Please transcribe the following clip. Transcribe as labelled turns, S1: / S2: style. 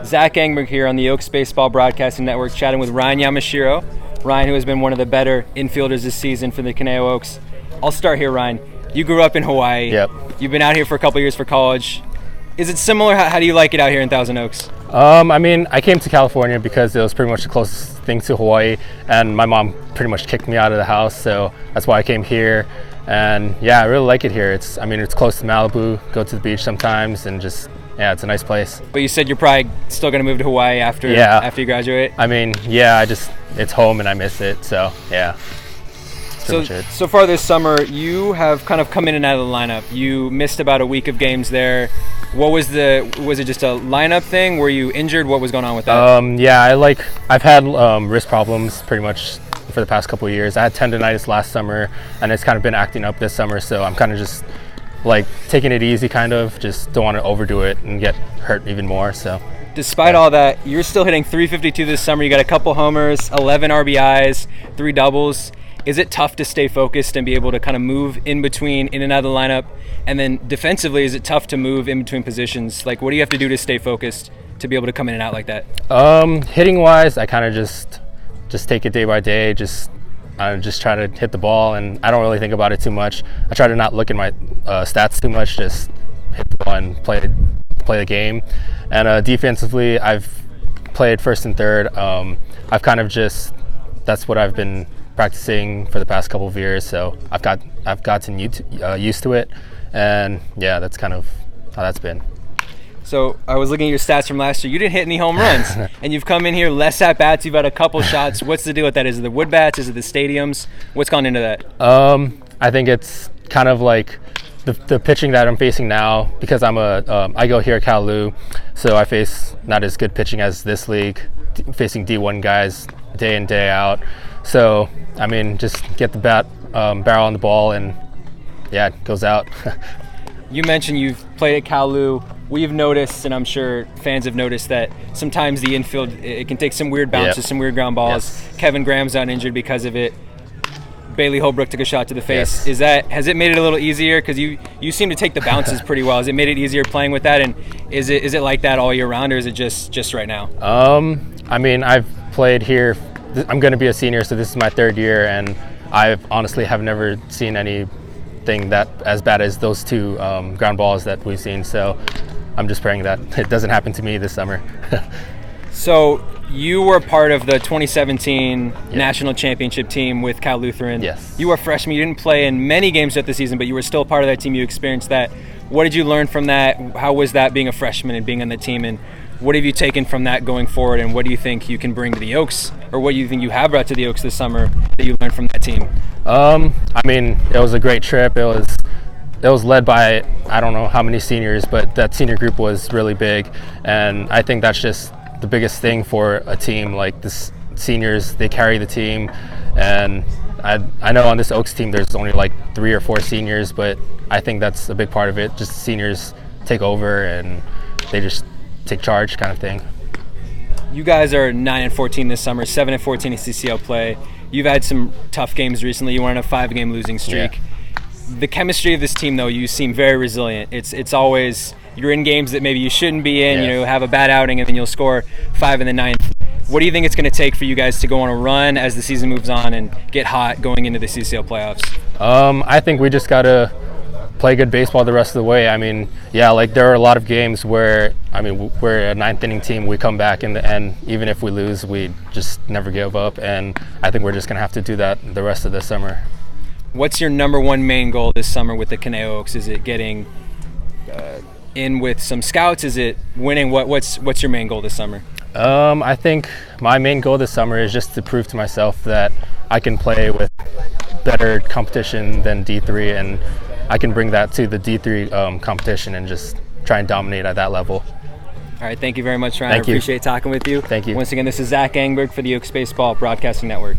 S1: Zach Engberg here on the Oaks Baseball Broadcasting Network, chatting with Ryne Yamashiro. Ryne, who has been one of the better infielders this season for the Conejo Oaks. I'll start here, Ryne. You grew up in Hawaii.
S2: Yep.
S1: You've been out here for a couple years for college. Is it similar? How do you like it out here in Thousand Oaks?
S2: I came to California because it was pretty much the closest thing to Hawaii, and my mom pretty much kicked me out of the house, so that's why I came here. And yeah, I really like it here. It's close to Malibu. Go to the beach sometimes, and just it's a nice place.
S1: But you said you're probably still going to move to Hawaii after you graduate.
S2: It's home and I miss it. So yeah.
S1: So far this summer, you have kind of come in and out of the lineup. You missed about a week of games there. What was it just a lineup thing? Were you injured? What was going on with that?
S2: I've had wrist problems pretty much for the past couple of years. I had tendonitis last summer, and it's kind of been acting up this summer. So I'm kind of just taking it easy, just don't want to overdo it and get hurt even more. So.
S1: Despite all that, you're still hitting .352 this summer. You got a couple homers, 11 RBIs, 3 doubles. Is it tough to stay focused and be able to kind of move in and out of the lineup? And then defensively, is it tough to move in between positions? What do you have to do to stay focused to be able to come in and out like that?
S2: Hitting wise, I kind of just take it day by day. Just try to hit the ball, and I don't really think about it too much. I try to not look at my stats too much. Just hit the ball and play the game. And defensively, I've played first and third. That's what I've been practicing for the past couple of years, so I've gotten used to it, and yeah, that's kind of how that's been.
S1: So I was looking at your stats from last year. You didn't hit any home runs, and you've come in here less at bats. You've had a couple shots. What's the deal with that? Is it the wood bats? Is it the stadiums? What's gone into that?
S2: I think it's kind of like the pitching that I'm facing now, because I go here at Cal Lu, so I face not as good pitching as this league, facing D1 guys day in, day out. So, just get the barrel on the ball, and yeah, it goes out.
S1: You mentioned you've played at Cal Lu. We've noticed, and I'm sure fans have noticed, that sometimes the infield, it can take some weird bounces, some weird ground balls. Yes. Kevin Graham's out injured because of it. Bailey Holbrook took a shot to the face.
S2: Yes.
S1: Has it made it a little easier? Because you seem to take the bounces pretty well. Has it made it easier playing with that? And is it like that all year round, or is it just right now?
S2: I've played here. I'm going to be a senior, so this is my third year, and I honestly have never seen anything that as bad as those two ground balls that we've seen. So I'm just praying that it doesn't happen to me this summer.
S1: So you were part of the 2017 National Championship team with Cal Lutheran.
S2: Yes.
S1: You were a freshman. You didn't play in many games throughout the season, but you were still part of that team. You experienced that. What did you learn from that? How was that being a freshman and being on the team? And what have you taken from that going forward? And what do you think you can bring to the Oaks, or what do you think you have brought to the Oaks this summer that you learned from that team?
S2: It was a great trip. It was led by, I don't know how many seniors, but that senior group was really big. And I think that's just the biggest thing for a team. Like this, seniors, they carry the team. And I know on this Oaks team there's only 3 or 4 seniors, but I think that's a big part of it. Just seniors take over and they just take charge, kind of thing.
S1: You guys are 9-14 this summer, 7-14 in CCL play. You've had some tough games recently. You went on a 5-game losing streak. Yeah. The chemistry of this team, though, you seem very resilient. It's always, you're in games that maybe you shouldn't be in.
S2: Yes.
S1: Have a bad outing, and then you'll score 5 in the 9th. What do you think it's going to take for you guys to go on a run as the season moves on and get hot going into the CCL playoffs?
S2: I think we just got to play good baseball the rest of the way. There are a lot of games where, we're a 9th inning team. We come back in the end. Even if we lose, we just never give up. And I think we're just going to have to do that the rest of the summer.
S1: What's your number one main goal this summer with the Conejo Oaks? Is it getting in with some scouts? Is it winning? What's your main goal this summer?
S2: I think my main goal this summer is just to prove to myself that I can play with better competition than D3, and I can bring that to the D3 competition and just try and dominate at that level.
S1: All right, thank you very much, Ryne.
S2: Thank you.
S1: I appreciate talking with you.
S2: Thank you.
S1: Once again, this is Zach Engberg for the Oaks Baseball Broadcasting Network.